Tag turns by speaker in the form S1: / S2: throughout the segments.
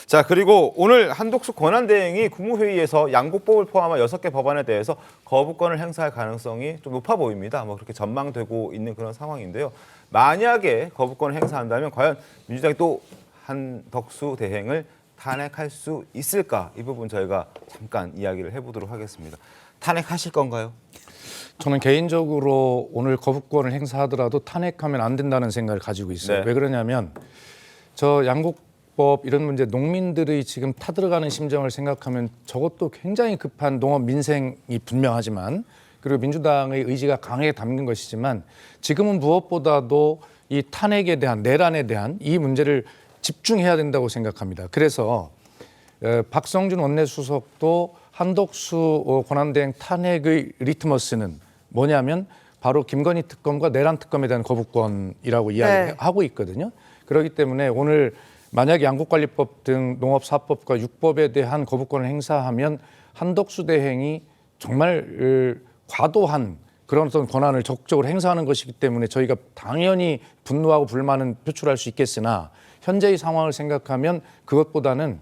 S1: 자, 그리고 오늘 한독수 권한대행이 국무회의에서 양곡법을 포함한 6개 법안에 대해서 거부권을 행사할 가능성이 좀 높아 보입니다. 뭐 그렇게 전망되고 있는 그런 상황인데요. 만약에 거부권을 행사한다면 과연 민주당이 또 한덕수 대행을 탄핵할 수 있을까? 이 부분 저희가 잠깐 이야기를 해보도록 하겠습니다. 탄핵하실 건가요?
S2: 저는 개인적으로 오늘 거부권을 행사하더라도 탄핵하면 안 된다는 생각을 가지고 있어요.
S1: 네.
S2: 왜 그러냐면 저 양곡법 이런 문제 농민들의 지금 타들어가는 심정을 생각하면 저것도 굉장히 급한 농업 민생이 분명하지만 그리고 민주당의 의지가 강하게 담긴 것이지만 지금은 무엇보다도 이 탄핵에 대한 내란에 대한 이 문제를 집중해야 된다고 생각합니다. 그래서 박성준 원내수석도 한덕수 권한대행 탄핵의 리트머스는 뭐냐면 바로 김건희 특검과 내란 특검에 대한 거부권이라고 이야기하고 있거든요. 그렇기 때문에 오늘 만약에 양곡관리법 등 농업사법과 육법에 대한 거부권을 행사하면 한덕수 대행이 정말 과도한 그런 어떤 권한을 적극적으로 행사하는 것이기 때문에 저희가 당연히 분노하고 불만은 표출할 수 있겠으나 현재의 상황을 생각하면 그것보다는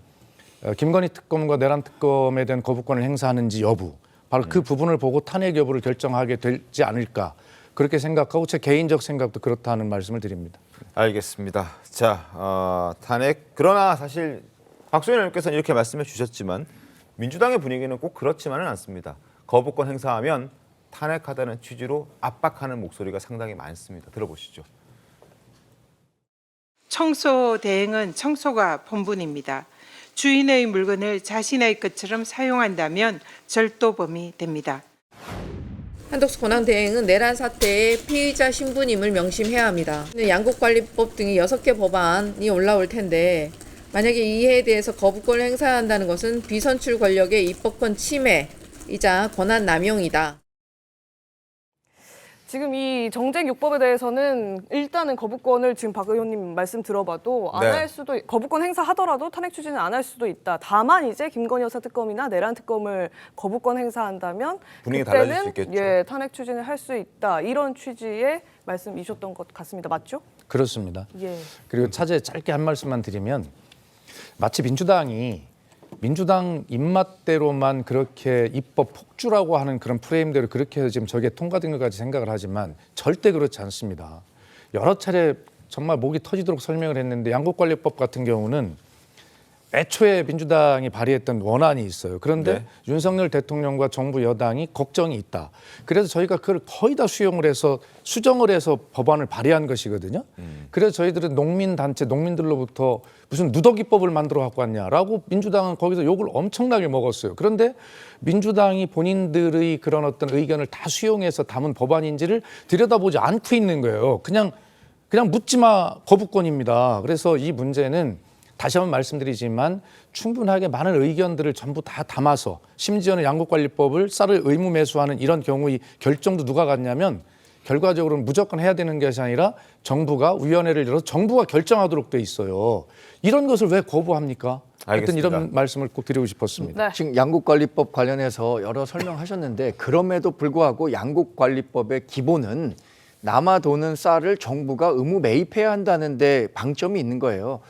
S2: 김건희 특검과 내란 특검에 대한 거부권을 행사하는지 여부 바로 그 부분을 보고 탄핵 여부를 결정하게 되지 않을까 그렇게 생각하고 제 개인적 생각도 그렇다는 말씀을 드립니다.
S1: 알겠습니다. 자, 탄핵. 그러나 사실 박수현 의원께서는 이렇게 말씀해 주셨지만 민주당의 분위기는 꼭 그렇지만은 않습니다. 거부권 행사하면 탄핵하다는 취지로 압박하는 목소리가 상당히 많습니다. 들어보시죠.
S3: 청소 대행은 청소가 본분입니다. 주인의 물건을 자신의 것처럼 사용한다면 절도범이 됩니다.
S4: 한덕수 권한대행은 내란 사태의 피의자 신분임을 명심해야 합니다. 양곡관리법 등이 6개 법안이 올라올 텐데 만약에 이해에 대해서 거부권을 행사한다는 것은 비선출 권력의 입법권 침해이자 권한 남용이다.
S5: 지금 이 정쟁 6법에 대해서는 일단은 거부권을 지금 박 의원님 말씀 들어봐도 안 할 수도 거부권 행사하더라도 탄핵 추진은 안 할 수도 있다. 다만 이제 김건희 여사 특검이나 내란 특검을 거부권 행사한다면
S1: 분위기 달라질 수
S5: 그때는
S1: 있겠죠.
S5: 탄핵 추진을 할 수 있다. 이런 취지의 말씀이셨던 것 같습니다. 맞죠?
S2: 그렇습니다.
S5: 예.
S2: 그리고 차제 짧게 한 말씀만 드리면 마치 민주당 입맛대로만 그렇게 입법 폭주라고 하는 그런 프레임대로 그렇게 해서 지금 저게 통과된 것까지 생각을 하지만 절대 그렇지 않습니다. 여러 차례 정말 목이 터지도록 설명을 했는데 양곡관리법 같은 경우는 애초에 민주당이 발의했던 원안이 있어요. 그런데 윤석열 대통령과 정부 여당이 걱정이 있다. 그래서 저희가 그걸 거의 다 수정을 해서 법안을 발의한 것이거든요. 그래서 저희들은 농민단체, 농민들로부터 무슨 누더기법을 만들어 갖고 왔냐라고 민주당은 거기서 욕을 엄청나게 먹었어요. 그런데 민주당이 본인들의 그런 어떤 의견을 다 수용해서 담은 법안인지를 들여다보지 않고 있는 거예요. 그냥 묻지마 거부권입니다. 그래서 이 문제는 다시 한번 말씀드리지만 충분하게 많은 의견들을 전부 다 담아서 심지어는 양곡관리법을 쌀을 의무 매수하는 이런 경우의 결정도 누가 갖냐면 결과적으로는 무조건 해야 되는 것이 아니라 정부가 위원회를 열어서 정부가 결정하도록 돼 있어요. 이런 것을 왜 거부합니까? 하여튼 이런 말씀을 꼭 드리고 싶었습니다.
S5: 네.
S6: 지금 양곡관리법 관련해서 여러 설명하셨는데 그럼에도 불구하고 양곡관리법의 기본은 남아도는 쌀을 정부가 의무 매입해야 한다는 데 방점이 있는 거예요.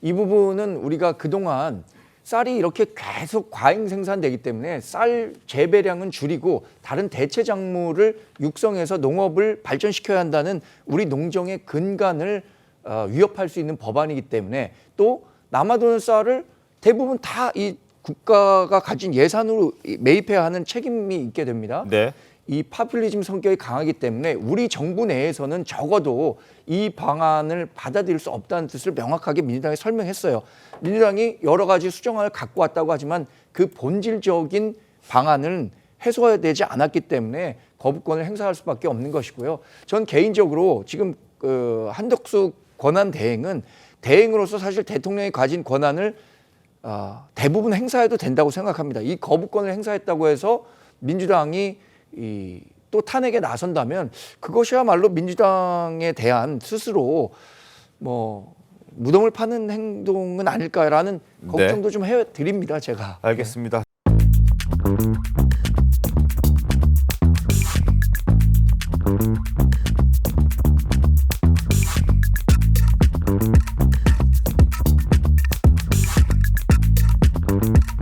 S6: 이 부분은 우리가 그동안 쌀이 이렇게 계속 과잉 생산되기 때문에 쌀 재배량은 줄이고 다른 대체 작물을 육성해서 농업을 발전시켜야 한다는 우리 농정의 근간을 위협할 수 있는 법안이기 때문에 또 남아도는 쌀을 대부분 다 이 국가가 가진 예산으로 매입해야 하는 책임이 있게 됩니다.
S1: 네.
S6: 이 파퓰리즘 성격이 강하기 때문에 우리 정부 내에서는 적어도 이 방안을 받아들일 수 없다는 뜻을 명확하게 민주당이 설명했어요. 민주당이 여러 가지 수정안을 갖고 왔다고 하지만 그 본질적인 방안은 해소되지 않았기 때문에 거부권을 행사할 수밖에 없는 것이고요. 전 개인적으로 지금 한덕수 권한 대행은 대행으로서 사실 대통령이 가진 권한을 대부분 행사해도 된다고 생각합니다. 이 거부권을 행사했다고 해서 민주당이 또 탄핵에 나선다면 그것이야말로 민주당에 대한 스스로 무덤을 파는 행동은 아닐까라는 걱정도 좀 해드립니다. 제가.
S1: 알겠습니다. 있습니다.